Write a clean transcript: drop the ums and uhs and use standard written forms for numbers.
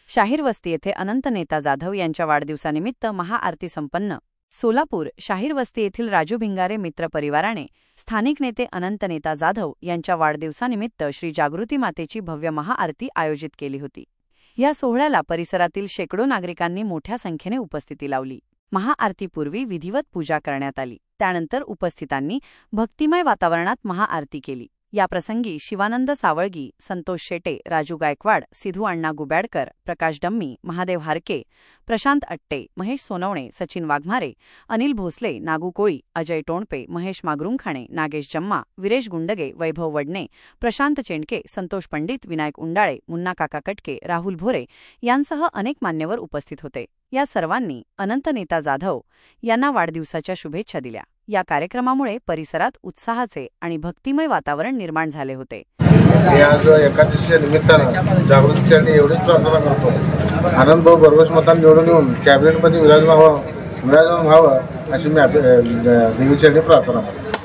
शाहीर वस्ती येथे अनंत नेता जाधव यांच्या वाढदिवसानिमित्त महाआरती संपन्न। सोलापूर शाहीर वस्ती येथील राजू भिंगारे मित्र परिवाराने स्थानिक नेते अनंत नेता जाधव यांच्या वाढदिवसानिमित्त श्री जागृती मातेची भव्य महाआरती आयोजित केली होती। या सोहळ्याला परिसरातील शेकडो नागरिकांनी मोठ्या संख्येने उपस्थिती लावली। महाआरतीपूर्वी विधिवत पूजा करण्यात आली। त्यानंतर उपस्थितांनी भक्तिमय वातावरणात महाआरती केली। याप्रसंगी शिवानंद सावळगी, संतोष शेटे, राजू गायकवाड, सिधू अण्णा गुबॅडकर, प्रकाश डम्मी, महादेव हारके, प्रशांत अट्टे, महेश सोनवणे, सचिन वाघमारे, अनिल भोसले, नागू कोळी, अजय टोणपे, महेश मागरुंखाणे, नागेश जम्मा, विरेश गुंडगे, वैभव वडणे, प्रशांत चेंडके, संतोष पंडित, विनायक उंडाळे, मुन्ना काका कटके, राहुल भोरे यांसह अनेक मान्यवर उपस्थित होते। या सर्वांनी अनंत नेता जाधव यांना वाढदिवसाच्या शुभेच्छा दिल्या। या कार्यक्रमामुळे परिसरात उत्साहाचे आणि भक्तिमय वातावरण निर्माण झाले होते। मी आज एकादशीच्या निमित्तानं जागृतीसाठी एवढीच प्रार्थना करतो, आनंदभाऊ भरघोस मतांनी निवडून येऊन कॅबिनेटमध्ये विराजमान व्हावं अशी मी देवीचरणी प्रार्थना करतो।